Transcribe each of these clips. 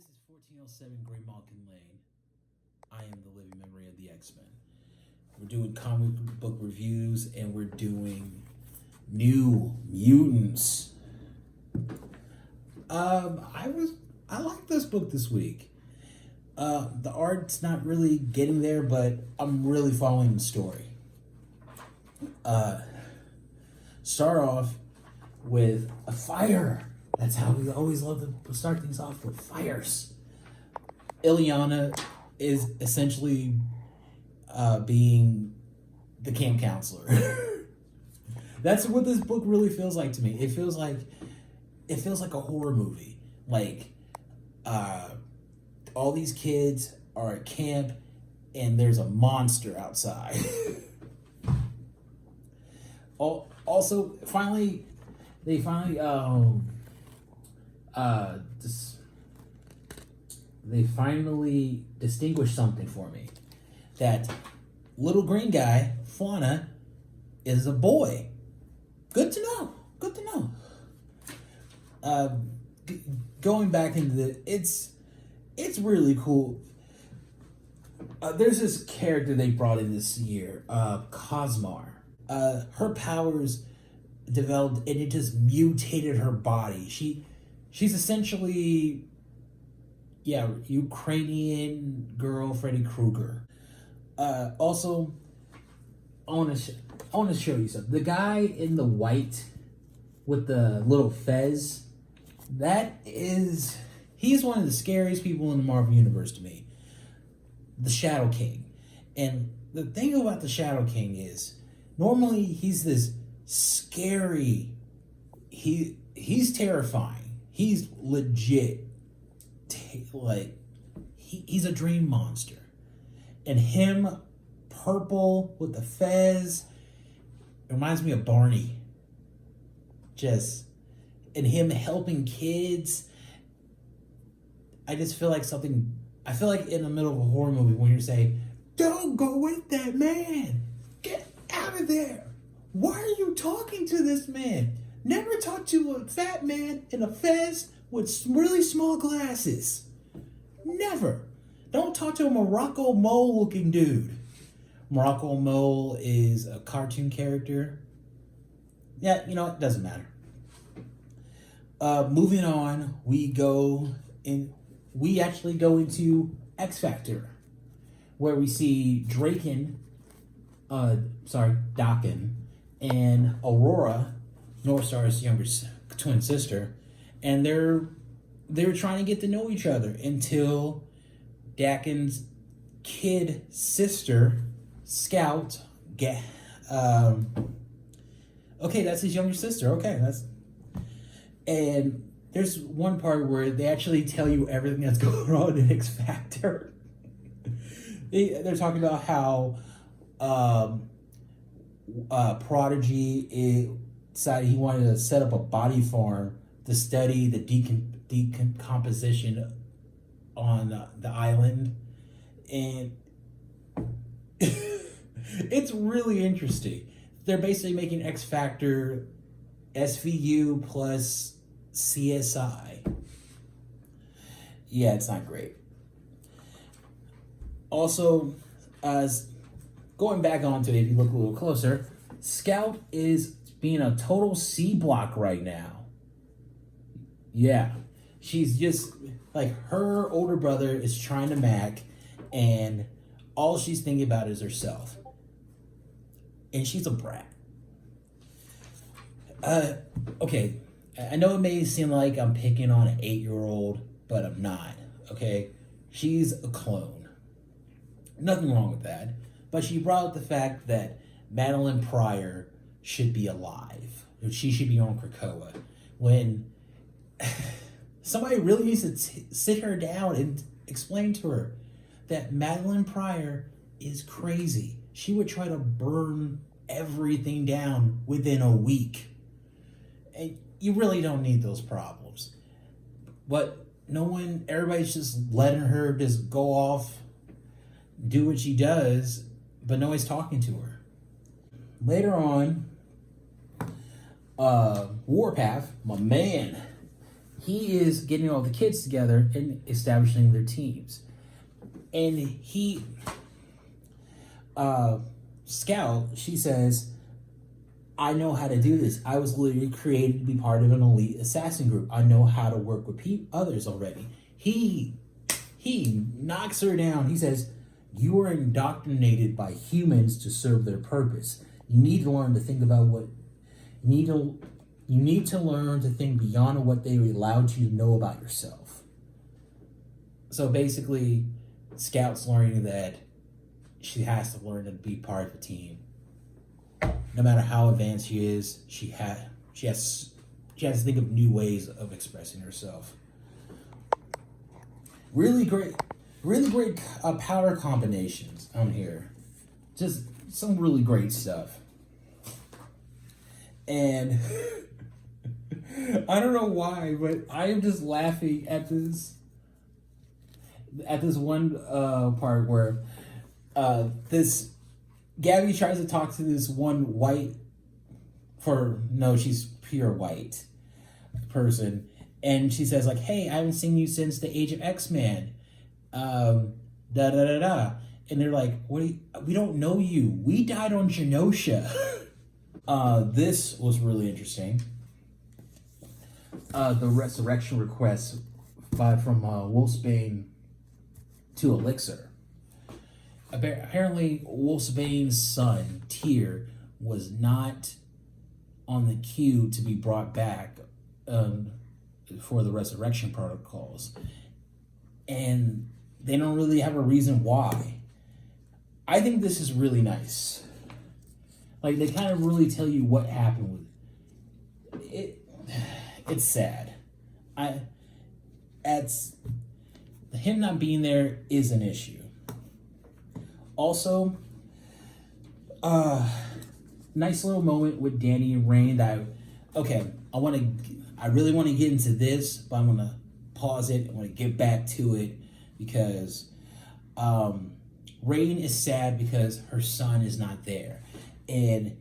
This is 1407 Grey Malkin Lane. I am the living memory of the X-Men. We're doing comic book reviews and we're doing New Mutants. I like this book this week. The art's not really getting there, but I'm really following the story. Start off with a fire. That's how we always love to start things off, with fires. Ileana is essentially being the camp counselor. That's what this book really feels like to me. It feels like a horror movie. Like all these kids are at camp and there's a monster outside. Also, they finally distinguished something for me. That little green guy, Fauna, is a boy. Good to know. Good to know. Going back into it's really cool. There's this character they brought in this year, Cosmar. Her powers developed and it just mutated her body. She's essentially, Ukrainian girl Freddy Krueger. Also, I want to show you something. The guy in the white with the little fez, he's one of the scariest people in the Marvel Universe to me. The Shadow King. And the thing about the Shadow King is, normally he's this scary, he's terrifying. He's legit, he's a dream monster. And him, purple with the fez, it reminds me of Barney. And him helping kids. I feel like in the middle of a horror movie when you're saying, don't go with that man. Get out of there. Why are you talking to this man? Never talk to a fat man in a fez with really small glasses. Never. Don't talk to a Morocco Mole looking dude. Morocco Mole is a cartoon character. Yeah, it doesn't matter. Moving on, we actually go into X Factor, where we see Daken, and Aurora, Northstar's younger twin sister, and they're trying to get to know each other until Daken's kid sister, Scout, that's his younger sister. And there's one part where they actually tell you everything that's going on in X Factor. They're talking about how Prodigy decided he wanted to set up a body farm to study the decomposition on the island. And it's really interesting. They're basically making X Factor SVU plus CSI. Yeah, it's not great. Also, going back onto it, if you look a little closer, Scout is being a total C block right now. Yeah. She's just like, her older brother is trying to mac, and all she's thinking about is herself. And she's a brat. Okay. I know it may seem like I'm picking on an 8-year-old, but I'm not. Okay. She's a clone. Nothing wrong with that. But she brought up the fact that Madeline Pryor should be alive. She should be on Krakoa. When somebody really needs to sit her down and explain to her that Madeline Pryor is crazy. She would try to burn everything down within a week. And you really don't need those problems. But everybody's just letting her just go off, do what she does, but nobody's talking to her. Later on, Warpath, my man, he is getting all the kids together and establishing their teams. And he, Scout, she says, I know how to do this. I was literally created to be part of an elite assassin group. I know how to work with others already. He knocks her down. He says, you are indoctrinated by humans to serve their purpose. You need to learn to think about what you need to learn to think beyond what they allowed you to know about yourself. So basically, Scout's learning that she has to learn to be part of the team. No matter how advanced she is, she has to think of new ways of expressing herself. Really great power combinations on here. Just some really great stuff. And I don't know why, but I am just laughing at this one part where this Gabby tries to talk to this one she's pure white person, and she says like, hey, I haven't seen you since the Age of X-Men, da da da da, and they're like, we don't know you, we died on Genosha. This was really interesting. The resurrection request from Wolfsbane to Elixir. Apparently, Wolfsbane's son, Tyr, was not on the queue to be brought back for the resurrection protocols. And they don't really have a reason why. I think this is really nice. Like, they kind of really tell you what happened with it. It's sad. Him not being there is an issue. Also, nice little moment with Danny and Rain that, I really want to get into this, but I'm going to pause it. I want to get back to it because Rain is sad because her son is not there. And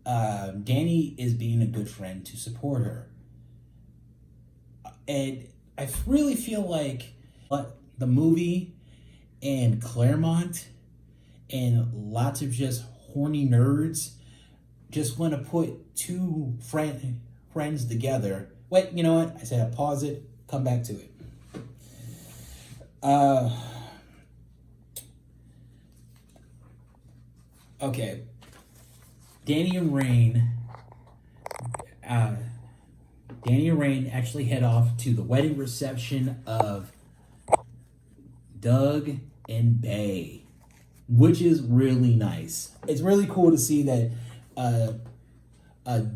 Danny is being a good friend to support her. And I really feel like the movie and Claremont and lots of just horny nerds just want to put two friends together. Wait, you know what? I said I'll pause it, come back to it. Okay. Danny and Rain actually head off to the wedding reception of Doug and Bay, which is really nice. It's really cool to see that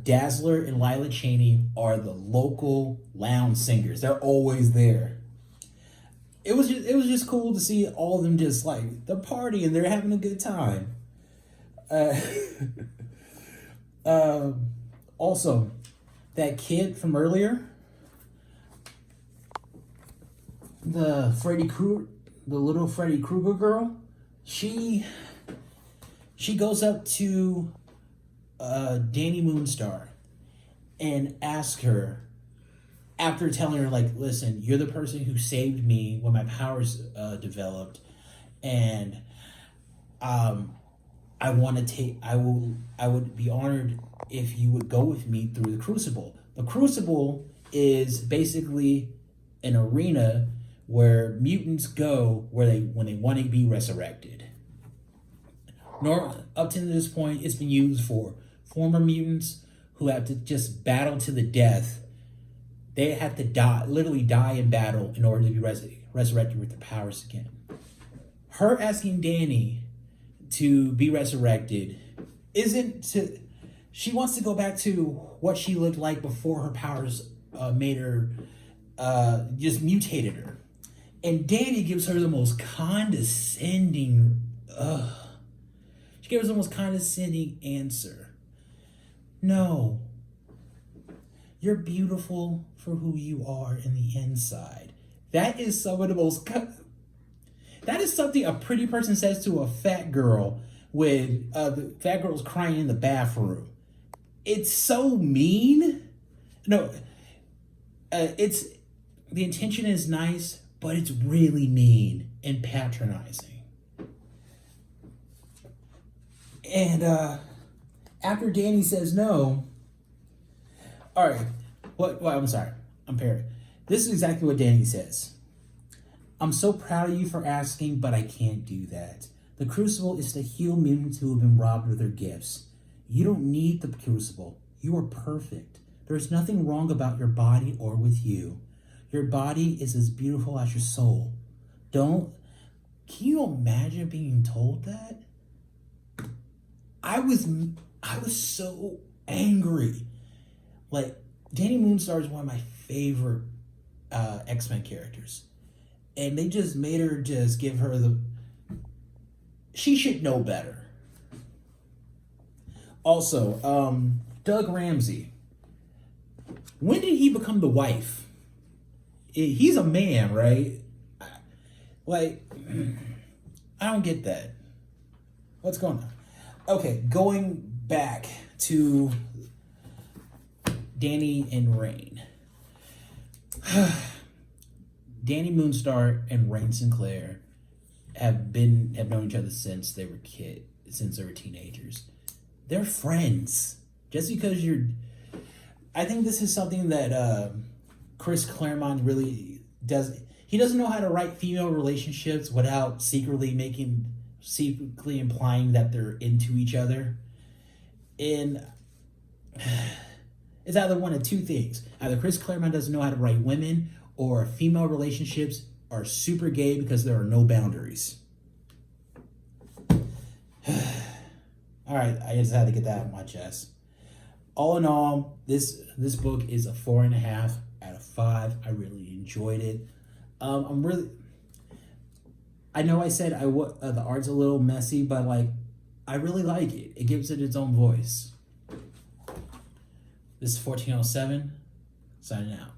Dazzler and Lila Cheney are the local lounge singers. They're always there. It was just cool to see all of them just like they're partying and they're having a good time. Also, that kid from earlier, the little Freddy Krueger girl, she goes up to Danny Moonstar and asks her, after telling her, like, listen, you're the person who saved me when my powers developed, and I would be honored if you would go with me through the Crucible. The Crucible is basically an arena where mutants go when they want to be resurrected. Up to this point, it's been used for former mutants who have to just battle to the death. They have to literally die in battle in order to be resurrected with their powers again. Her asking Danny to be resurrected she wants to go back to what she looked like before her powers made her, just mutated her. And Danny gives her the most condescending, she gives her the most condescending answer. No, you're beautiful for who you are in the inside. That is some of the most, that is something a pretty person says to a fat girl when the fat girl's crying in the bathroom. It's so mean. No, it's the intention is nice, but it's really mean and patronizing. And after Danny says no, all right, well, I'm sorry, I'm parroting. This is exactly what Danny says. I'm so proud of you for asking, but I can't do that. The Crucible is to heal mutants who have been robbed of their gifts. You don't need the Crucible. You are perfect. There's nothing wrong about your body or with you. Your body is as beautiful as your soul. Can you imagine being told that? I was so angry. Like, Danny Moonstar is one of my favorite X-Men characters. And they just made her just give her she should know better. Also, Doug Ramsey. When did he become the wife? He's a man, right? Like, I don't get that. What's going on? Okay, going back to Danny and Rain. Danny Moonstar and Rain Sinclair have known each other since they were teenagers. They're friends. Just because I think this is something that Chris Claremont really does. He doesn't know how to write female relationships without secretly implying that they're into each other. And it's either one of two things. Either Chris Claremont doesn't know how to write women, or female relationships are super gay because there are no boundaries. All right, I just had to get that off my chest. All in all, this book is a 4.5 out of 5. I really enjoyed it. I know I said the art's a little messy, but like, I really like it. It gives it its own voice. This is 1407, signing out.